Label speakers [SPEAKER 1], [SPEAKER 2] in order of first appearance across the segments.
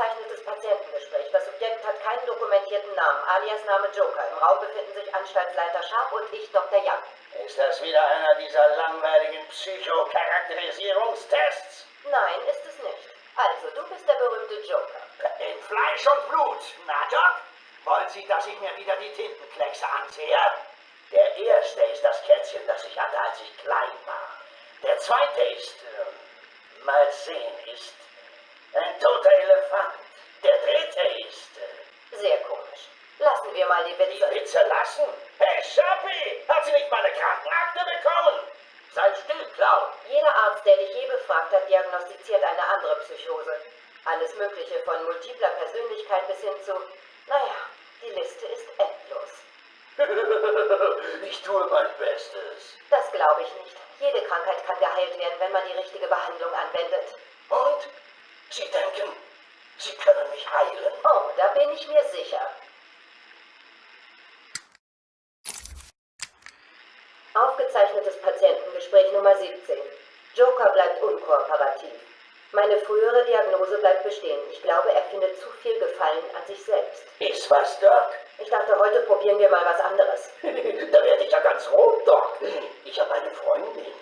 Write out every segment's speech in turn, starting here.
[SPEAKER 1] Aufgezeichnetes Patientengespräch. Das Subjekt hat keinen dokumentierten Namen, alias Name Joker. Im Raum befinden sich Anstaltsleiter Sharp und ich, Dr. Young.
[SPEAKER 2] Ist das wieder einer dieser langweiligen Psychocharakterisierungstests?
[SPEAKER 1] Nein, ist es nicht. Also, du bist der berühmte Joker.
[SPEAKER 2] In Fleisch und Blut. Na, Doc? Wollen Sie, dass ich mir wieder die Tintenkleckse anziehe? Der erste ist das Kätzchen, das ich hatte, als ich klein war. Der zweite ist, mal sehen, ist ein toter Elefant. Der dritte ist...
[SPEAKER 1] Sehr komisch. Lassen wir mal die Witze.
[SPEAKER 2] Die Witze lassen? Hey, Schappi, hat sie nicht meine Krankenakte bekommen? Sei still, Clown.
[SPEAKER 1] Jeder Arzt, der dich je befragt hat, diagnostiziert eine andere Psychose. Alles Mögliche, von multipler Persönlichkeit bis hin zu... Naja, die Liste ist endlos.
[SPEAKER 2] Ich tue mein Bestes.
[SPEAKER 1] Das glaube ich nicht. Jede Krankheit kann geheilt werden, wenn man die richtige Behandlung anwendet.
[SPEAKER 2] Und? Sie denken, Sie können mich heilen?
[SPEAKER 1] Oh, da bin ich mir sicher. Aufgezeichnetes Patientengespräch Nummer 17. Joker bleibt unkooperativ. Meine frühere Diagnose bleibt bestehen. Ich glaube, er findet zu viel Gefallen an sich selbst.
[SPEAKER 2] Ist was, Doc?
[SPEAKER 1] Ich dachte, heute probieren wir mal was anderes.
[SPEAKER 2] Da werde ich ja ganz rot, Doc. Ich habe eine Freundin.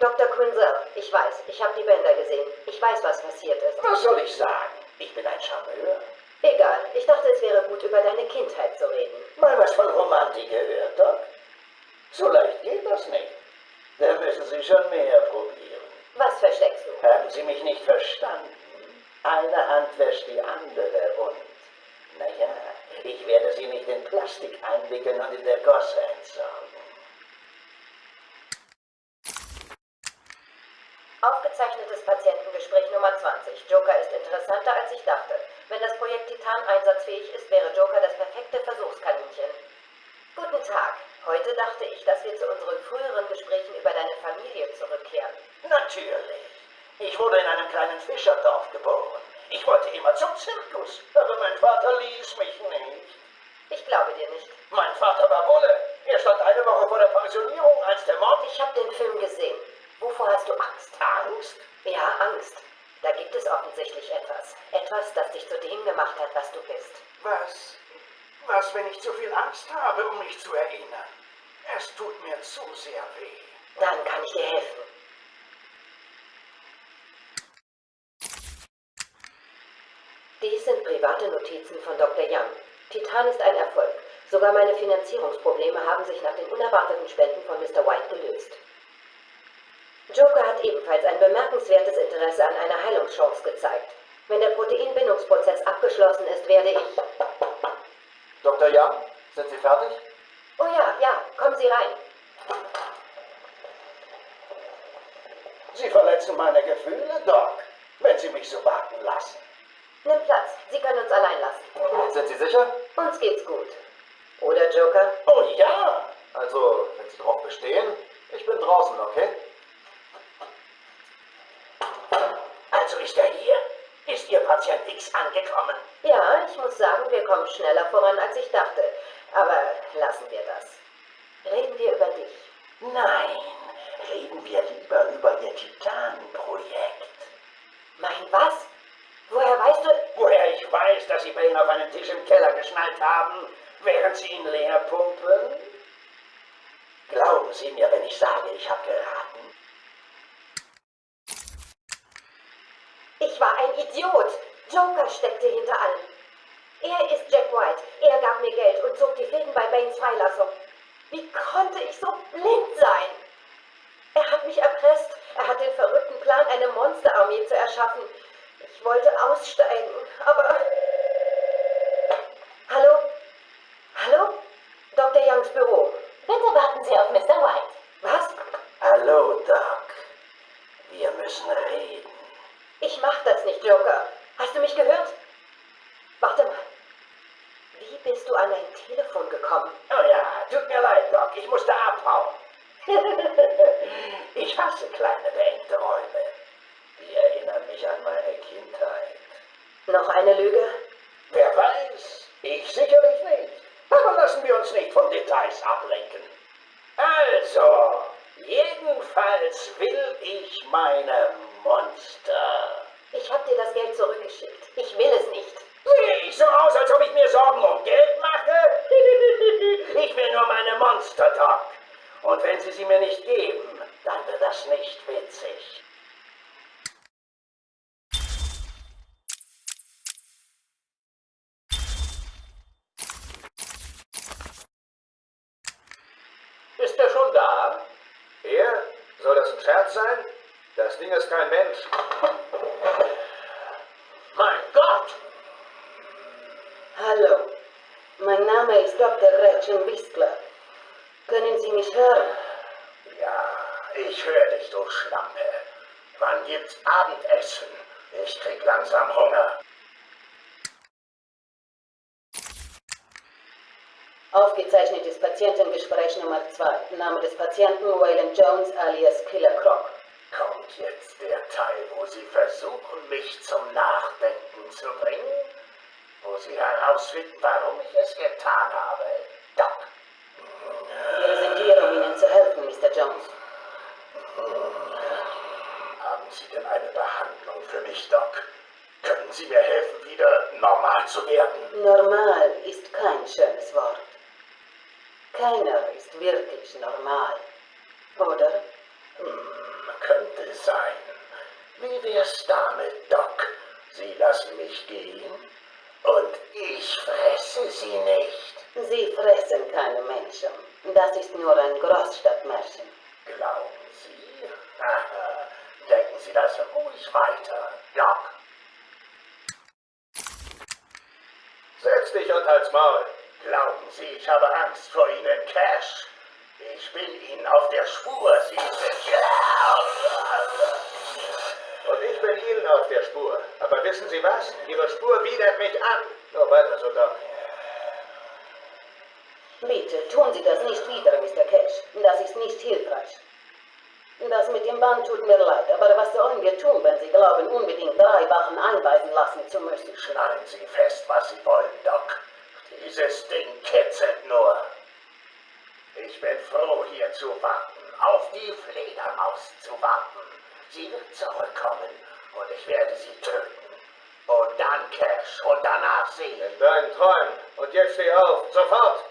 [SPEAKER 1] Dr. Quinzel, ich weiß, ich habe die Bänder gesehen. Ich weiß, was passiert ist.
[SPEAKER 2] Was soll ich sagen? Ich bin ein Charmeur.
[SPEAKER 1] Egal, ich dachte, es wäre gut, über deine Kindheit zu reden.
[SPEAKER 2] Mal was von Romantik gehört, Doc? So leicht geht das nicht. Da müssen Sie schon mehr probieren.
[SPEAKER 1] Was versteckst du?
[SPEAKER 2] Haben Sie mich nicht verstanden? Eine Hand wäscht die andere und... Naja, ich werde Sie nicht in Plastik einwickeln und in der Gosse entsorgen.
[SPEAKER 1] Aufgezeichnetes Patientengespräch Nummer 20. Joker ist interessanter, als ich dachte. Wenn das Projekt Titan einsatzfähig ist, wäre Joker das perfekte Versuchskaninchen. Guten Tag. Heute dachte ich, dass wir zu unseren früheren Gesprächen über deine Familie zurückkehren.
[SPEAKER 2] Natürlich. Ich wurde in einem kleinen Fischerdorf geboren. Ich wollte immer zum Zirkus, aber mein Vater ließ mich nicht.
[SPEAKER 1] Ich glaube dir nicht.
[SPEAKER 2] Mein Vater war Bulle. Er stand eine Woche vor der Pensionierung, als der Mord...
[SPEAKER 1] Ich habe den Film gesehen. Wovor hast du Angst?
[SPEAKER 2] Angst?
[SPEAKER 1] Ja, Angst. Da gibt es offensichtlich etwas. Etwas, das dich zu dem gemacht hat, was du bist.
[SPEAKER 2] Was, wenn ich zu viel Angst habe, um mich zu erinnern? Es tut mir zu sehr weh.
[SPEAKER 1] Dann kann ich dir helfen. Dies sind private Notizen von Dr. Young. Titan ist ein Erfolg. Sogar meine Finanzierungsprobleme haben sich nach den unerwarteten Spenden von Mr. White gelöst. Joker hat ebenfalls ein bemerkenswertes Interesse an einer Heilungschance gezeigt. Wenn der Proteinbindungsprozess abgeschlossen ist, werde ich...
[SPEAKER 3] Dr. Young, sind Sie fertig?
[SPEAKER 1] Oh ja, kommen Sie rein.
[SPEAKER 2] Sie verletzen meine Gefühle, Doc, wenn Sie mich so warten lassen.
[SPEAKER 1] Nimm Platz, Sie können uns allein lassen.
[SPEAKER 3] Sind Sie sicher?
[SPEAKER 1] Uns geht's gut. Oder, Joker?
[SPEAKER 2] Oh ja!
[SPEAKER 3] Also, wenn Sie drauf bestehen, ich bin draußen, okay?
[SPEAKER 2] Also ist er hier? Ist Ihr Patient X angekommen?
[SPEAKER 1] Ja, ich muss sagen, wir kommen schneller voran, als ich dachte. Aber lassen wir das. Reden wir über dich.
[SPEAKER 2] Nein, reden wir lieber über Ihr Titan-Projekt.
[SPEAKER 1] Mein was? Woher weißt du...
[SPEAKER 2] Woher ich weiß, dass Sie Bane auf einen Tisch im Keller geschnallt haben, während Sie ihn leer pumpen? Glauben Sie mir, wenn ich sage, ich habe geraten?
[SPEAKER 1] Ich war ein Idiot. Joker steckte hinter allem. Er ist Jack White. Er gab mir Geld und zog die Fäden bei Banes Freilassung. Wie konnte ich so blind sein? Er hat mich erpresst. Er hat den verrückten Plan, eine Monsterarmee zu erschaffen. Ich wollte aussteigen, aber... Hallo? Hallo? Dr. Youngs Büro.
[SPEAKER 4] Bitte warten Sie auf Mr. White.
[SPEAKER 1] Was?
[SPEAKER 2] Hallo, Doc. Wir müssen reden.
[SPEAKER 1] Ich mach das nicht, Joker. Hast du mich gehört? Warte mal. Wie bist du an ein Telefon gekommen?
[SPEAKER 2] Oh ja, tut mir leid, Doc. Ich musste abhauen. Ich hasse kleine beengte Räume. Die erinnern mich an meine Kindheit.
[SPEAKER 1] Noch eine Lüge?
[SPEAKER 2] Wer weiß? Ich sicherlich nicht. Aber lassen wir uns nicht von Details ablenken. Also, jedenfalls will ich meine Monster.
[SPEAKER 1] Ich habe dir das Geld zurückgeschickt. Ich will es nicht.
[SPEAKER 2] Sehe ich so aus, als ob ich mir Sorgen um Geld mache? Ich will nur meine Monster, Doc. Und wenn Sie sie mir nicht geben, dann wird das nicht witzig.
[SPEAKER 3] Ist er schon da? Er? Soll das ein Scherz sein? Das Ding ist kein Mensch.
[SPEAKER 2] Mein Gott!
[SPEAKER 1] Hallo, mein Name ist Dr. Gretchen Wiskler. Können Sie mich hören?
[SPEAKER 2] Ja, ich höre dich, du Schlampe. Wann gibt's Abendessen? Ich krieg langsam Hunger.
[SPEAKER 1] Aufgezeichnetes Patientengespräch Nummer 2. Name des Patienten Waylon Jones alias Killer Croc.
[SPEAKER 2] Kommt jetzt der Teil, wo Sie versuchen, mich zum Nachdenken zu bringen? Wo Sie herausfinden, warum ich es getan habe? Doc.
[SPEAKER 1] Wir sind hier, um Ihnen zu helfen, Mr. Jones.
[SPEAKER 2] Haben Sie denn eine Behandlung für mich, Doc? Können Sie mir helfen, wieder normal zu werden?
[SPEAKER 1] Normal ist kein schönes Wort. Keiner ist wirklich normal, oder?
[SPEAKER 2] Könnte sein. Wie wär's damit, Doc? Sie lassen mich gehen und ich fresse Sie nicht.
[SPEAKER 1] Sie fressen keine Menschen. Das ist nur ein Großstadtmärchen.
[SPEAKER 2] Glauben Sie? Aha, denken Sie das ruhig weiter, Doc.
[SPEAKER 3] Setz dich und halt's Maul.
[SPEAKER 2] Glauben Sie, ich habe Angst vor Ihnen, Cash? Ich bin Ihnen auf der Spur, Sie sind...
[SPEAKER 3] Und ich bin Ihnen auf der Spur. Aber wissen Sie was? Ihre Spur widert mich an. Nur weiter so, Doc.
[SPEAKER 1] Bitte tun Sie das nicht wieder, Mr. Cash. Das ist nicht hilfreich. Das mit dem Band tut mir leid, aber was sollen wir tun, wenn Sie glauben, unbedingt 3 Wachen einweisen lassen zu müssen?
[SPEAKER 2] Schnallen Sie fest, was Sie wollen, Doc. Dieses Ding kitzelt nur. Ich bin froh, hier zu warten, auf die Fledermaus zu warten. Sie wird zurückkommen und ich werde sie töten. Und dann Cash und danach Sie.
[SPEAKER 3] In deinen Träumen. Und jetzt steh auf. Sofort.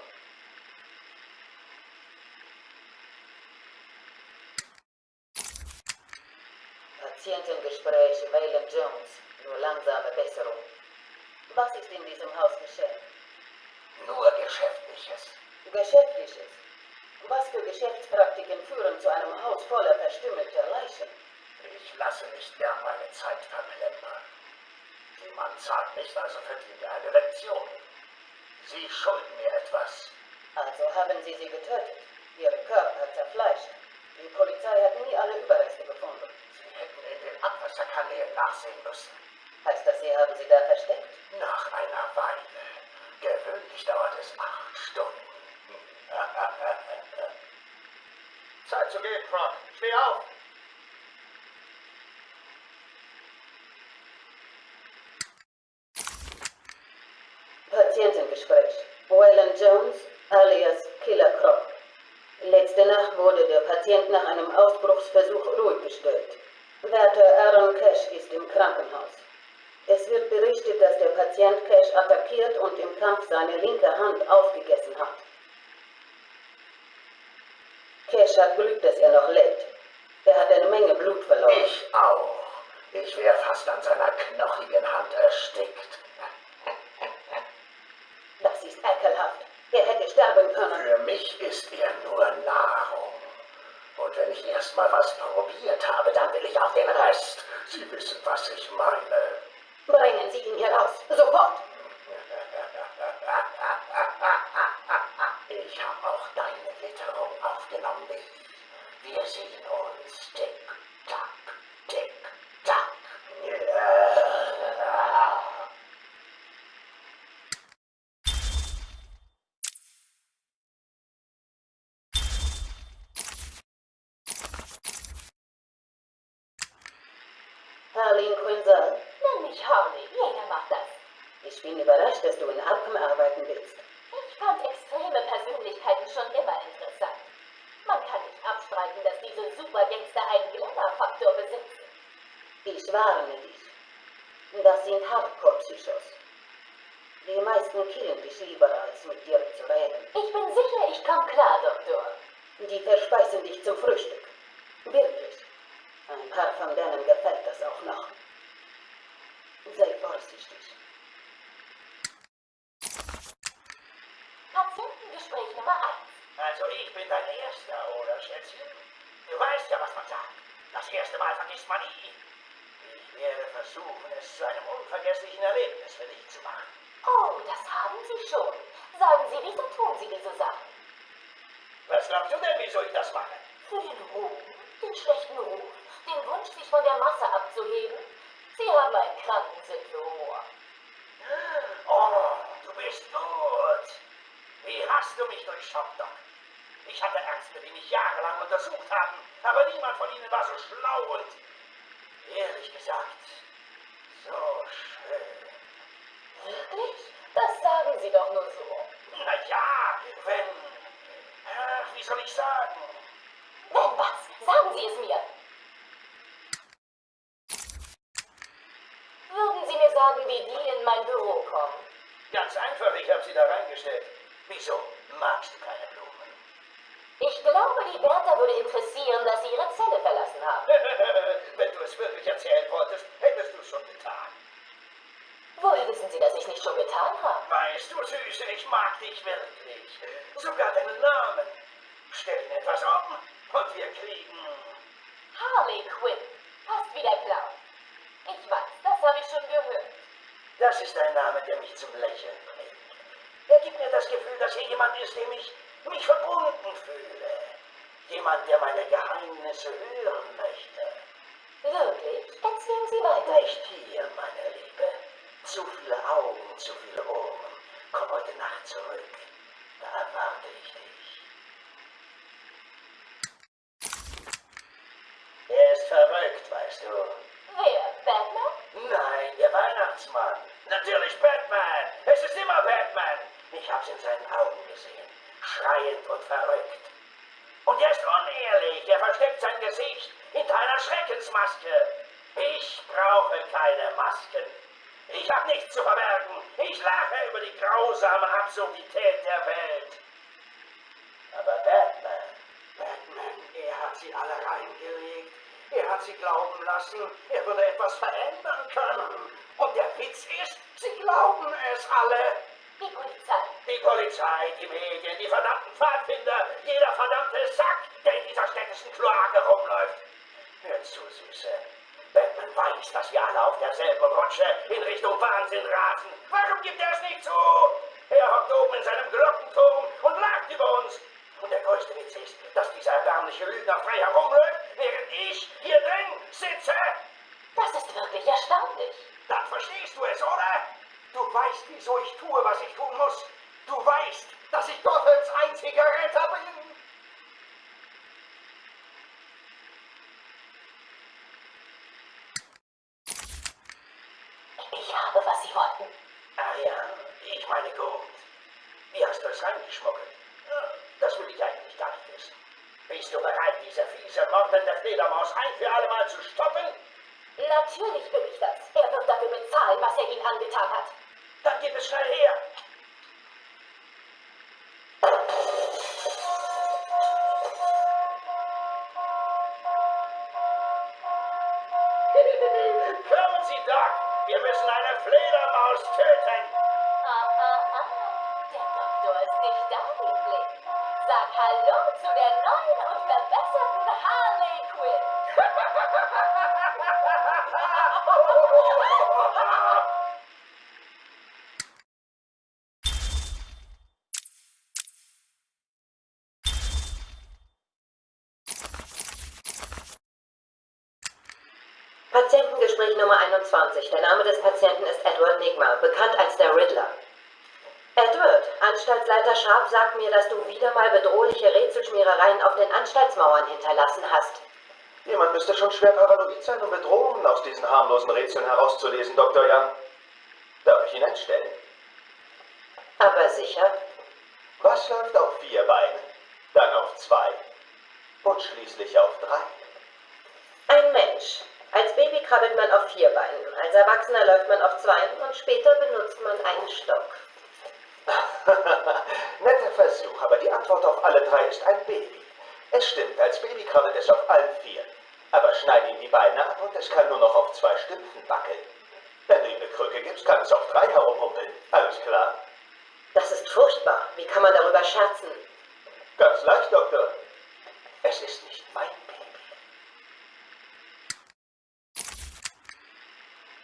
[SPEAKER 1] Patientengespräch Waylon Jones. Nur langsame Besserung. Was ist in diesem Haus geschehen?
[SPEAKER 2] Nur Geschäftliches.
[SPEAKER 1] Geschäftliches. Was für Geschäftspraktiken führen zu einem Haus voller verstümmelter Leichen?
[SPEAKER 2] Ich lasse nicht gern meine Zeit verplempern. Die Mann zahlt nicht, also verdient er eine Lektion. Sie schulden mir etwas.
[SPEAKER 1] Also haben Sie sie getötet, Ihre Körper zerfleischt. Die Polizei hat nie alle Überreste gefunden.
[SPEAKER 2] Sie hätten in den Abwasserkanälen nachsehen müssen.
[SPEAKER 1] Heißt das, Sie haben sie da versteckt?
[SPEAKER 2] Nach einer Weile. Gewöhnlich dauert es 8 Stunden.
[SPEAKER 3] Zeit zu gehen, Croc. Steh auf.
[SPEAKER 1] Patientengespräch. Waylon Jones alias Killer Croc. Letzte Nacht wurde der Patient nach einem Ausbruchsversuch ruhig gestellt. Wärter Aaron Cash ist im Krankenhaus. Es wird berichtet, dass der Patient Cash attackiert und im Kampf seine linke Hand aufgegessen hat. Cash hat Glück, dass er noch lebt. Er hat eine Menge Blut verloren.
[SPEAKER 2] Ich auch. Ich wäre fast an seiner knochigen Hand erstickt.
[SPEAKER 1] Das ist ekelhaft. Er hätte sterben können.
[SPEAKER 2] Für mich ist er nur Nahrung. Und wenn ich erst mal was probiert habe, dann will ich auch den Rest. Sie wissen, was ich meine.
[SPEAKER 1] Bringen Sie ihn hier raus. Sofort.
[SPEAKER 2] Ich habe auch deine Witterung aufgenommen, Baby. Wir sehen uns. Tick, tack, tick, tack.
[SPEAKER 1] Harleen Quinzel,
[SPEAKER 4] Nenn mich Harley, jeder macht das.
[SPEAKER 1] ich bin überrascht, dass du in Arkham arbeiten willst.
[SPEAKER 4] Ich fand extreme Persönlichkeiten schon immer interessant. Man kann nicht abstreiten, dass diese Supergangster einen Glamour-Faktor besitzen.
[SPEAKER 1] Ich warne dich. Das sind Hardcore-Psychos. Die meisten killen dich lieber, als mit dir zu reden.
[SPEAKER 4] Ich bin sicher, ich komme klar, Doktor.
[SPEAKER 1] Die verspeisen dich zum Frühstück. Wirklich. Ein paar von denen gefällt das auch noch. Sei vorsichtig.
[SPEAKER 4] Patientengespräch Nummer 1.
[SPEAKER 2] Also ich bin dein Erster, oder Schätzchen? Du weißt ja, was man sagt. Das erste Mal vergisst man nie. Ich werde versuchen, es zu einem unvergesslichen Erlebnis für dich zu machen.
[SPEAKER 4] Oh, das haben Sie schon. Sagen Sie, wieso tun Sie diese Sachen?
[SPEAKER 2] Was glaubst du denn, wieso ich das mache?
[SPEAKER 4] Für den Ruhm, den schlechten Ruf, den Wunsch, sich von der Masse abzuheben? Sie haben einen kranken Sinn für Humor.
[SPEAKER 2] Oh, du bist gut. Wie hast du mich durchschaut, Doc? Ich hatte Ärzte, die mich jahrelang untersucht haben, aber niemand von ihnen war so schlau und, ehrlich gesagt, so schön.
[SPEAKER 4] Wirklich? Das sagen Sie doch nur so.
[SPEAKER 2] Na ja, wenn, wie soll ich sagen?
[SPEAKER 4] Wenn was? Sagen Sie es mir. Würden Sie mir sagen, wie die in mein Büro kommen?
[SPEAKER 2] Ganz einfach, ich habe sie da reingestellt. Wieso? Magst du keine Blumen?
[SPEAKER 4] Ich glaube, die Bertha würde interessieren, dass Sie Ihre Zelle verlassen haben.
[SPEAKER 2] Wenn du es wirklich erzählen wolltest, hättest du es schon getan.
[SPEAKER 4] Woher wissen Sie, dass ich es nicht schon getan habe?
[SPEAKER 2] Weißt du, Süße, ich mag dich wirklich. Sogar deinen Namen. Stell ihn etwas um und wir kriegen...
[SPEAKER 4] Harley Quinn. Fast wie der Clown. Ich weiß, das habe ich schon gehört.
[SPEAKER 2] Das ist ein Name, der mich zum Lächeln bringt. Er gibt mir das Gefühl, dass hier jemand ist, dem ich mich verbunden fühle. Jemand, der meine Geheimnisse hören möchte.
[SPEAKER 4] Wirklich? Erzählen Sie weiter.
[SPEAKER 2] Nicht hier, meine Liebe. Zu viele Augen, zu viele Ohren. Komm heute Nacht zurück. Da erwarte ich dich. Er ist verrückt, weißt du.
[SPEAKER 4] Wer? Batman?
[SPEAKER 2] Nein, der Weihnachtsmann. Natürlich Batman. Es ist immer Batman. Ich hab's in seinen Augen gesehen. Schreiend und verrückt. Und er ist unehrlich. Er versteckt sein Gesicht hinter einer Schreckensmaske. Ich brauche keine Masken. Ich habe nichts zu verbergen. Ich lache über die grausame Absurdität der Welt. Aber Batman, er hat sie alle reingelegt. Er hat sie glauben lassen, er würde etwas verändern können. Und der Witz ist, sie glauben es alle.
[SPEAKER 4] Die Polizei.
[SPEAKER 2] Die Polizei, die Medien, die verdammten Pfadfinder, jeder verdammte Sack, der in dieser städtischen Kloake rumläuft. Hör zu, Süße. Batman weiß, dass wir alle auf derselben Rutsche in Richtung Wahnsinn rasen. Warum gibt er es nicht zu? Er hockt oben in seinem Glockenturm und lacht über uns. Und der größte Witz ist, dass dieser erbärmliche Lügner frei herumläuft, während ich hier drin sitze.
[SPEAKER 4] Das ist wirklich erstaunlich.
[SPEAKER 2] Dann verstehst du es, oder? Du weißt, wieso ich tue, was ich tun muss. Du weißt, dass ich Gothams einziger Retter bin.
[SPEAKER 4] Ich habe, was Sie wollten.
[SPEAKER 2] Ah ja, ich meine gut. Wie hast du es reingeschmuggelt? Das will ich eigentlich gar nicht wissen. Bist du bereit, diese fiese, mordende Fledermaus ein für alle Mal zu stoppen?
[SPEAKER 4] Natürlich bin ich das. Er wird dafür bezahlen, was er Ihnen angetan hat.
[SPEAKER 2] Dann gib es schnell her. Kommen Sie, Doc. Wir müssen eine Fledermaus töten.
[SPEAKER 4] Der Doktor ist nicht da, Liebling. Sag Hallo zu der neuen und verbesserten Harley Quinn.
[SPEAKER 1] Patientengespräch Nummer 21. Der Name des Patienten ist Edward Nigma, bekannt als der Riddler. Edward, Anstaltsleiter Sharp sagt mir, dass du wieder mal bedrohliche Rätselschmierereien auf den Anstaltsmauern hinterlassen hast.
[SPEAKER 3] Jemand müsste schon schwer paranoid sein, um Bedrohungen aus diesen harmlosen Rätseln herauszulesen, Dr. Young. Darf ich ihn einstellen?
[SPEAKER 1] Aber sicher?
[SPEAKER 3] Was läuft auf 4 Beinen, dann auf 2 und schließlich auf 3?
[SPEAKER 1] Ein Mensch. Als Baby krabbelt man auf 4 Beinen, als Erwachsener läuft man auf 2 und später benutzt man einen Stock.
[SPEAKER 3] Netter Versuch, aber die Antwort auf alle 3 ist ein Baby. Es stimmt, als Baby krabbelt es auf allen 4. Aber schneide ihm die Beine ab und es kann nur noch auf 2 Stümpfen wackeln. Wenn du ihm eine Krücke gibst, kann es auf 3 herumhumpeln. Alles klar?
[SPEAKER 1] Das ist furchtbar. Wie kann man darüber scherzen?
[SPEAKER 3] Ganz leicht, Doktor. Es ist nicht mein Baby.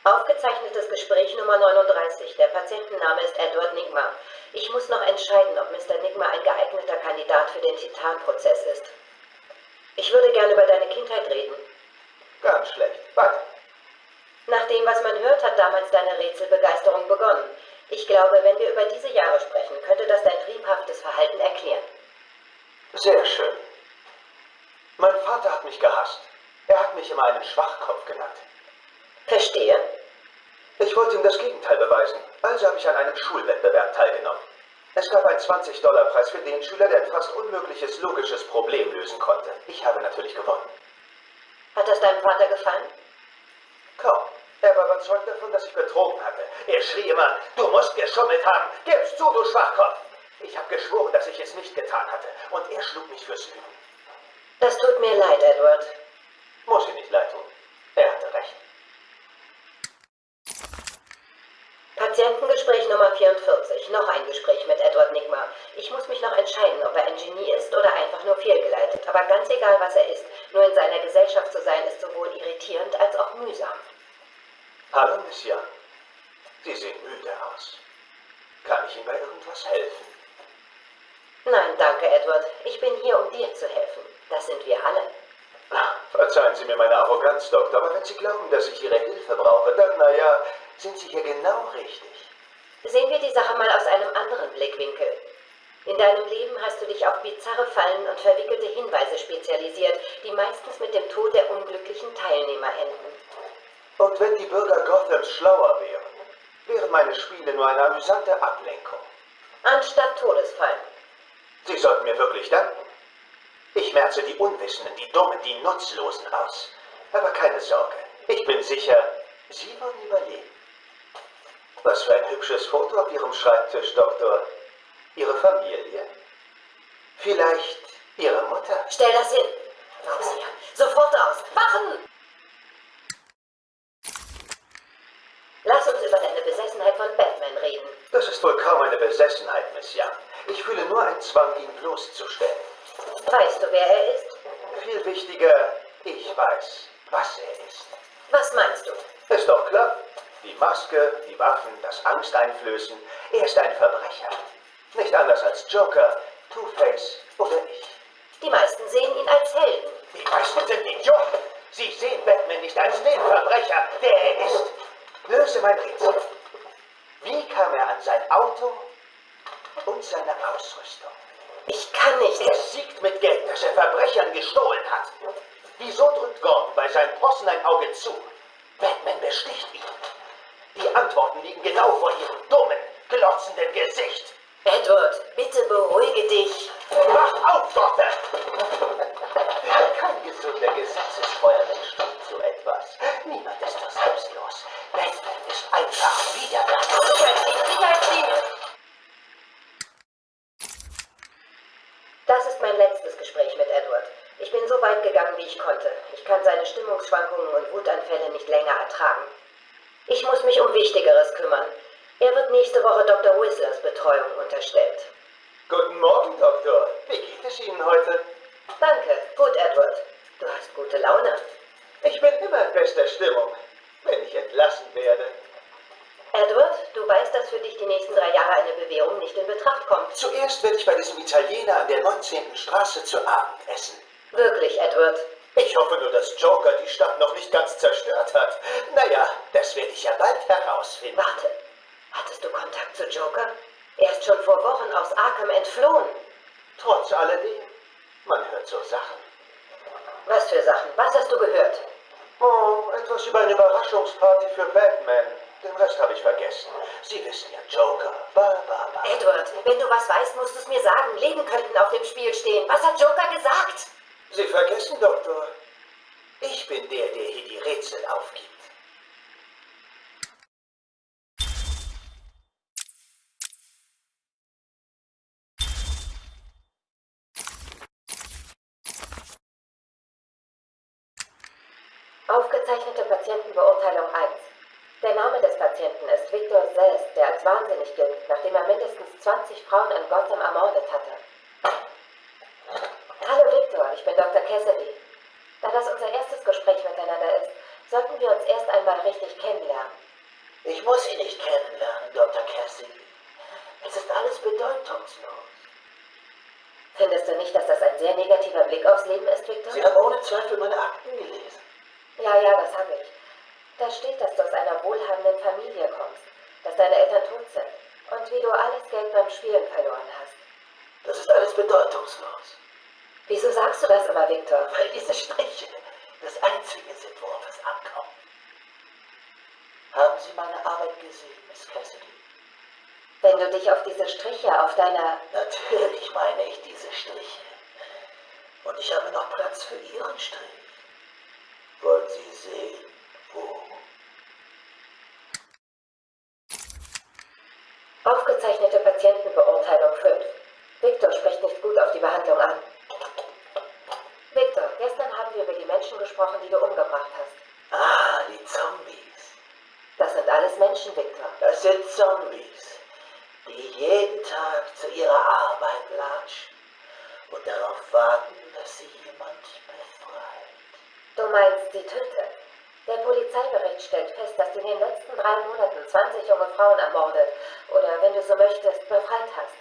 [SPEAKER 1] Aufgezeichnetes Gespräch Nummer 39. Der Patientenname ist Edward Nigma. Ich muss noch entscheiden, ob Mr. Nigma ein geeigneter Kandidat für den Titanprozess ist. Ich würde gerne über deine Kindheit reden.
[SPEAKER 3] Ganz schlecht. Weiter.
[SPEAKER 1] Nach dem, was man hört, hat damals deine Rätselbegeisterung begonnen. Ich glaube, wenn wir über diese Jahre sprechen, könnte das dein triebhaftes Verhalten erklären.
[SPEAKER 3] Sehr schön. Mein Vater hat mich gehasst. Er hat mich immer einen Schwachkopf genannt.
[SPEAKER 1] Verstehe.
[SPEAKER 3] Ich wollte ihm das Gegenteil beweisen, also habe ich an einem Schulwettbewerb teilgenommen. Es gab einen 20-Dollar-Preis für den Schüler, der ein fast unmögliches logisches Problem lösen konnte. Ich habe natürlich gewonnen.
[SPEAKER 1] Hat das deinem Vater gefallen?
[SPEAKER 3] Kaum. Er war überzeugt davon, dass ich betrogen hatte. Er schrie immer, du musst geschummelt haben, gib's zu, du Schwachkopf. Ich habe geschworen, dass ich es nicht getan hatte, und er schlug mich fürs Lügen.
[SPEAKER 1] Das tut mir leid, Edward.
[SPEAKER 3] Muss ihm nicht leid tun. Er hatte recht.
[SPEAKER 1] Patientengespräch Nummer 44. Noch ein Gespräch mit Edward Nigma. Ich muss mich noch entscheiden, ob er ein Genie ist oder einfach nur fehlgeleitet. Aber ganz egal, was er ist, nur in seiner Gesellschaft zu sein, ist sowohl irritierend als auch mühsam.
[SPEAKER 3] Hallo, Miss Young. Sie sehen müde aus. Kann ich Ihnen bei irgendwas helfen?
[SPEAKER 1] Nein, danke, Edward. Ich bin hier, um dir zu helfen. Das sind wir alle.
[SPEAKER 3] Verzeihen Sie mir meine Arroganz, Doktor, aber wenn Sie glauben, dass ich Ihre Hilfe brauche, dann, naja, sind Sie hier genau richtig.
[SPEAKER 1] Sehen wir die Sache mal aus einem anderen Blickwinkel. In deinem Leben hast du dich auf bizarre Fallen und verwickelte Hinweise spezialisiert, die meistens mit dem Tod der unglücklichen Teilnehmer enden.
[SPEAKER 3] Und wenn die Bürger Gothams schlauer wären, wären meine Spiele nur eine amüsante Ablenkung.
[SPEAKER 1] Anstatt Todesfallen.
[SPEAKER 3] Sie sollten mir wirklich danken. Ich merze die Unwissenden, die Dummen, die Nutzlosen aus. Aber keine Sorge, ich bin sicher, Sie wollen überleben. Was für ein hübsches Foto auf Ihrem Schreibtisch, Doktor. Ihre Familie? Vielleicht Ihre Mutter?
[SPEAKER 1] Stell das hin. Raus hier. Sofort aus. Wachen! Lass uns über deine Besessenheit von Batman reden.
[SPEAKER 3] Das ist wohl kaum eine Besessenheit, Miss Young. Ich fühle nur einen Zwang, ihn bloßzustellen.
[SPEAKER 1] Weißt du, wer er ist?
[SPEAKER 3] Viel wichtiger, ich weiß, was er ist.
[SPEAKER 1] Was meinst du?
[SPEAKER 3] Ist doch klar. Die Maske, die Waffen, das Angsteinflößen. Er ist ein Verbrecher. Nicht anders als Joker, Two-Face oder ich.
[SPEAKER 1] Die meisten sehen ihn als Helden.
[SPEAKER 3] Die meisten sind Idioten. Sie sehen Batman nicht als den Verbrecher, der er ist. Löse mein Rätsel. Wie kam er an sein Auto und seine Ausrüstung?
[SPEAKER 1] Ich kann nicht.
[SPEAKER 3] Er siegt mit Geld, das er Verbrechern gestohlen hat. Wieso drückt Gordon bei seinen Possen ein Auge zu? Batman besticht ihn. Die Antworten liegen genau vor ihrem dummen, glotzenden Gesicht.
[SPEAKER 1] Edward, bitte beruhige dich.
[SPEAKER 3] Wach auf, Doktor! Kein gesunder, gesetzestreuer Mensch tut so etwas. Niemand ist so selbstlos. Batman ist einfach widerwärtig.
[SPEAKER 1] Sicherheitslinie. Das ist mein letztes Gespräch mit Edward. Ich bin so weit gegangen, wie ich konnte. Ich kann seine Stimmungsschwankungen und Wutanfälle nicht länger ertragen. Ich muss mich um Wichtigeres kümmern. Er wird nächste Woche Dr. Whistlers Betreuung unterstellt.
[SPEAKER 3] Guten Morgen, Doktor. Wie geht es Ihnen heute?
[SPEAKER 1] Danke. Gut, Edward. Du hast gute Laune.
[SPEAKER 3] Ich bin immer in bester Stimmung, wenn ich entlassen werde.
[SPEAKER 1] Edward, du weißt, dass für dich die nächsten 3 Jahre eine Bewährung nicht in Betracht kommt.
[SPEAKER 3] Zuerst werde ich bei diesem Italiener an der 19. Straße zu Abend essen.
[SPEAKER 1] Wirklich, Edward.
[SPEAKER 3] Ich hoffe nur, dass Joker die Stadt noch nicht ganz zerstört hat. Naja, das werde ich ja bald herausfinden.
[SPEAKER 1] Warte. Hattest du Kontakt zu Joker? Er ist schon vor Wochen aus Arkham entflohen.
[SPEAKER 3] Trotz alledem, man hört so Sachen.
[SPEAKER 1] Was für Sachen? Was hast du gehört?
[SPEAKER 3] Oh, etwas über eine Überraschungsparty für Batman. Den Rest habe ich vergessen. Sie wissen ja, Joker.
[SPEAKER 1] Edward, wenn du was weißt, musst du es mir sagen. Leben könnten auf dem Spiel stehen. Was hat Joker gesagt?
[SPEAKER 3] Sie vergessen, Doktor. Ich Ich bin der hier die Rätsel aufgibt.
[SPEAKER 1] Aufgezeichnete Patientenbeurteilung 1. Der Name des Patienten ist Victor Zest, der als wahnsinnig gilt, nachdem er mindestens 20 Frauen in Gotham ermordet hatte. Hallo Victor, ich bin Dr. Cassidy. Da das unser erstes Gespräch miteinander ist, sollten wir uns erst einmal richtig kennenlernen.
[SPEAKER 2] Ich muss Sie nicht kennenlernen, Dr. Cassidy. Es ist alles bedeutungslos.
[SPEAKER 1] Findest du nicht, dass das ein sehr negativer Blick aufs Leben ist, Victor?
[SPEAKER 2] Sie haben ohne Zweifel meine Akten gelesen.
[SPEAKER 1] Ja, das habe ich. Da steht, dass du aus einer wohlhabenden Familie kommst, dass deine Eltern tot sind und wie du alles Geld beim Spielen verloren hast.
[SPEAKER 2] Das ist alles bedeutungslos.
[SPEAKER 1] Wieso sagst du das immer, Victor?
[SPEAKER 2] Weil diese Striche das Einzige sind, worauf es ankommt. Haben Sie meine Arbeit gesehen, Miss Cassidy?
[SPEAKER 1] Wenn du dich auf diese Striche auf deiner...
[SPEAKER 2] Natürlich meine ich diese Striche. Und ich habe noch Platz für Ihren Strich. Wollen Sie sehen, wo?
[SPEAKER 1] Aufgezeichnete Patientenbeurteilung 5. Victor spricht nicht gut auf die Behandlung an. Victor, gestern haben wir über die Menschen gesprochen, die du umgebracht hast.
[SPEAKER 2] Ah, die Zombies.
[SPEAKER 1] Das sind alles Menschen, Victor.
[SPEAKER 2] Das sind Zombies, die jeden Tag zu ihrer Arbeit latschen und darauf warten, dass sie jemand befreit.
[SPEAKER 1] Du meinst die Töte? Der Polizeibericht stellt fest, dass du in den letzten 3 Monaten 20 junge Frauen ermordet oder, wenn du so möchtest, befreit hast.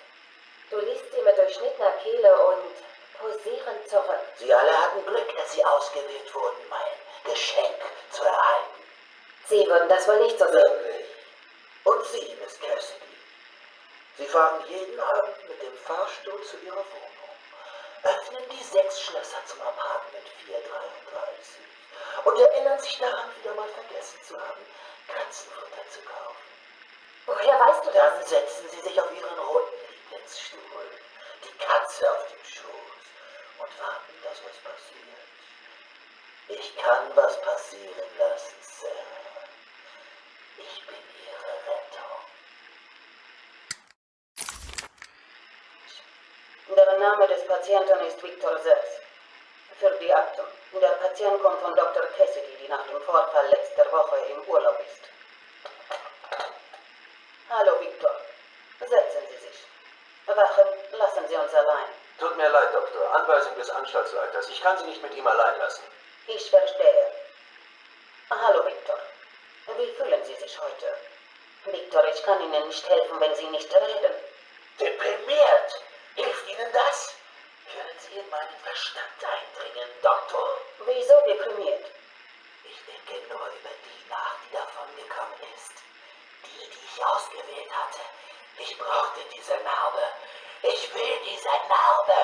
[SPEAKER 1] Du liest sie mit durchschnittener Kehle und posierend zurück.
[SPEAKER 2] Sie alle hatten Glück, dass sie ausgewählt wurden, mein Geschenk zu erhalten.
[SPEAKER 1] Sie würden das wohl nicht so sehen.
[SPEAKER 2] Wirklich. Und Sie, Miss Cassidy, Sie fahren jeden Abend mit dem Fahrstuhl zu Ihrer Wohnung, öffnen die 6 Schlösser zum Apartment 433 und erinnern sich daran, wieder mal vergessen zu haben, Katzenfutter zu kaufen.
[SPEAKER 1] Woher weißt du
[SPEAKER 2] Dann
[SPEAKER 1] das?
[SPEAKER 2] setzen Sie sich auf Ihren roten Lieblingsstuhl, die Katze auf dem Schoß und warten, dass was passiert. Ich kann was passieren lassen, Sir. Ich bin Ihre Rettung.
[SPEAKER 5] Der Name des Patienten ist Victor Zers. Für die Akten. Der Patient kommt von Dr. Cassidy, die nach dem Vorfall letzter Woche im Urlaub ist. Hallo, Victor. Setzen Sie sich. Wachen, lassen Sie uns allein.
[SPEAKER 3] Tut mir leid, Doktor. Anweisung des Anstaltsleiters. Ich kann Sie nicht mit ihm allein lassen.
[SPEAKER 5] Ich verstehe. Hallo, Victor. Wie fühlen Sie sich heute? Victor, ich kann Ihnen nicht helfen, wenn Sie nicht reden.
[SPEAKER 2] Deprimiert? Hilft Ihnen das? Können Sie in meinen Verstand eindringen, Doktor?
[SPEAKER 5] Wieso deprimiert?
[SPEAKER 2] Ich denke nur über die nach, die davongekommen ist. Die ich ausgewählt hatte. Ich brauchte diese Narbe. Ich will diese Narbe.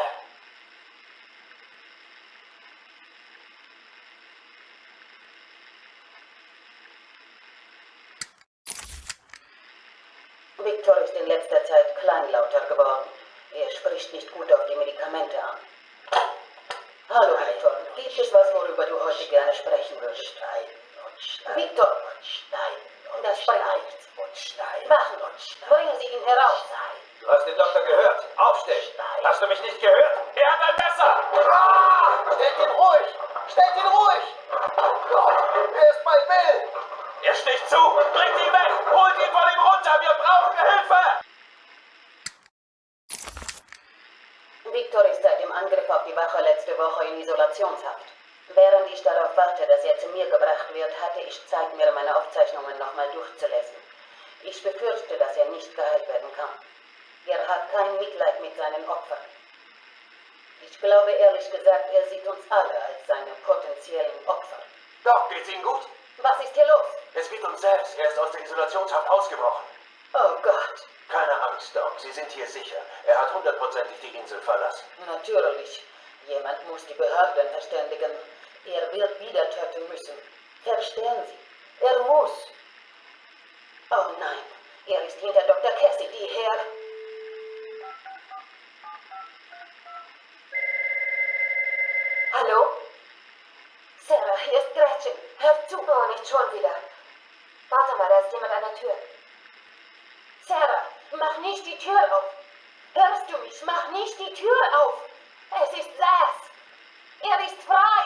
[SPEAKER 5] Victor ist in letzter Zeit kleinlauter geworden. Er spricht nicht gut auf die Medikamente an. Hallo, Victor. Gibt es was, worüber du heute gerne sprechen würdest?
[SPEAKER 2] Schneiden und schneiden.
[SPEAKER 5] Victor!
[SPEAKER 2] Und schneiden und
[SPEAKER 5] Das
[SPEAKER 2] schneiden
[SPEAKER 5] bringt
[SPEAKER 2] und schneiden
[SPEAKER 5] Wachen!
[SPEAKER 2] und schneiden.
[SPEAKER 5] Bringen Sie ihn heraus!
[SPEAKER 2] Schneiden.
[SPEAKER 3] Du hast den Doktor gehört. Aufstehen. Hast du mich nicht gehört? Er hat ein Messer.
[SPEAKER 2] Stellt ihn ruhig! Stellt ihn ruhig! Oh Gott, er ist bei Bill!
[SPEAKER 3] Er sticht zu. Bringt ihn weg. Holt ihn von ihm runter. Wir brauchen Hilfe.
[SPEAKER 5] Victor ist seit dem Angriff auf die Wache letzte Woche in Isolationshaft. Während ich darauf warte, dass er zu mir gebracht wird, hatte ich Zeit, mir meine Aufzeichnungen nochmal durchzulesen. Ich befürchte, dass er nicht geheilt werden kann. Er hat kein Mitleid mit seinen Opfern. Ich glaube ehrlich gesagt, er sieht uns alle als seine potenziellen Opfer.
[SPEAKER 3] Doc, geht's Ihnen gut?
[SPEAKER 5] Was ist hier los?
[SPEAKER 3] Es geht um selbst. Er ist aus der Isolationshaft ausgebrochen.
[SPEAKER 5] Oh Gott.
[SPEAKER 3] Keine Angst, Doc. Sie sind hier sicher. Er hat 100%ig die Insel verlassen.
[SPEAKER 5] Natürlich. Jemand muss die Behörden verständigen. Er wird wieder töten müssen. Verstehen Sie? Er muss. Oh nein, er ist hinter Dr. Cassidy her.
[SPEAKER 1] Hallo? Sarah, hier ist Gretchen. Hör zu. Oh, nicht schon wieder. Warte mal, da ist jemand an der Tür. Sarah, mach nicht die Tür auf. Hörst du mich? Mach nicht die Tür auf. Es ist Sass. Er ist frei.